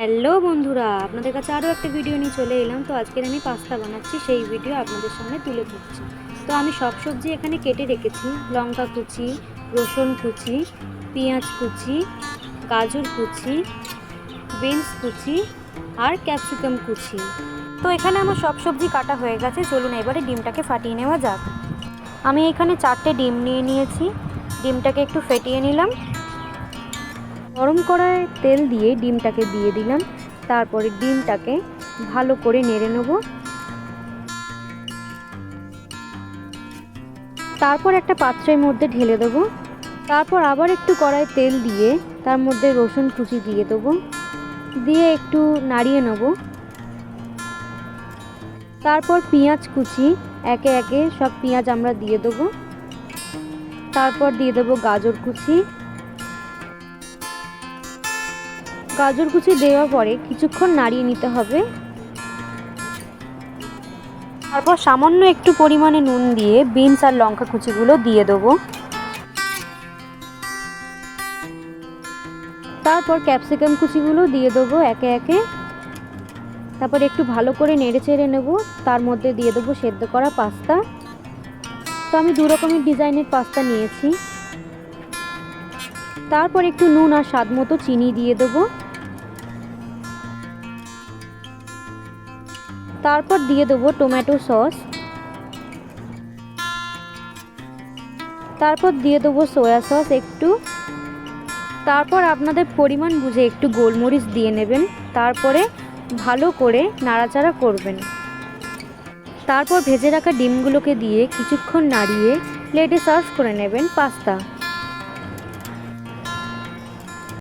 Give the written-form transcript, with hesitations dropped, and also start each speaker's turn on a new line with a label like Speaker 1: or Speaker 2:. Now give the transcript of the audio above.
Speaker 1: Hello বন্ধুরা, আপনাদের কাছে আরও একটা ভিডিও নিয়ে চলে এলাম। তো আজকের আমি পাস্তা বানাচ্ছি, সেই ভিডিও আপনাদের সামনে তুলে ধরছি। তো আমি সব সবজি এখানে কেটে রেখেছি। লঙ্কা কুচি, রসুন কুচি, পেঁয়াজ কুচি, গাজর কুচি, বিনস কুচি আর ক্যাপসিকাম কুচি। তো এখানে আমার সব সবজি কাটা হয়ে গেছে। চলুন এবারে ডিমটাকে ফাটিয়ে নেওয়া যাক। আমি এখানে 4টে ডিম নিয়ে নিয়েছি। ডিমটাকে একটু ফেটিয়ে নিলাম। গরম কড়ায় তেল দিয়ে ডিমটাকে দিয়ে দিলাম। তারপরে ডিমটাকে ভালো করে নেড়ে নেব। তারপর একটা পাত্রের মধ্যে ঢেলে দেব। তারপর আবার একটু কড়ায় তেল দিয়ে তার মধ্যে রসুন কুচি দিয়ে দেবো, দিয়ে একটু নাড়িয়ে নেব। তারপর পেঁয়াজ কুচি একে একে সব পেঁয়াজ আমরা দিয়ে দেবো। তারপর দিয়ে দেবো গাজর কুচি। গাজর কুচি দেওয়ার পরে কিছুক্ষণ নাড়িয়ে নিতে হবে। তারপর সামান্য একটু পরিমাণে নুন দিয়ে বিনস আর লঙ্কা কুচিগুলো দিয়ে দেবো। তারপর ক্যাপসিকাম কুচিগুলো দিয়ে দেবো একে একে। তারপর একটু ভালো করে নেড়ে চেড়ে নেব। তার মধ্যে দিয়ে দেবো সেদ্ধ করা পাস্তা। তো আমি 2 রকমের ডিজাইনের পাস্তা নিয়েছি। তারপর একটু নুন আর স্বাদ মতো চিনি দিয়ে দেবো। তারপর দিয়ে দেবো টমেটো সস। তারপর দিয়ে দেবো সয়া সস একটু। তারপর আপনাদের পরিমাণ বুঝে একটু গোলমরিচ দিয়ে নেবেন। তারপরে ভালো করে নাড়াচাড়া করবেন। তারপর ভেজে রাখা ডিমগুলোকে দিয়ে কিছুক্ষণ নাড়িয়ে প্লেটে সার্ভ করে নেবেন পাস্তা।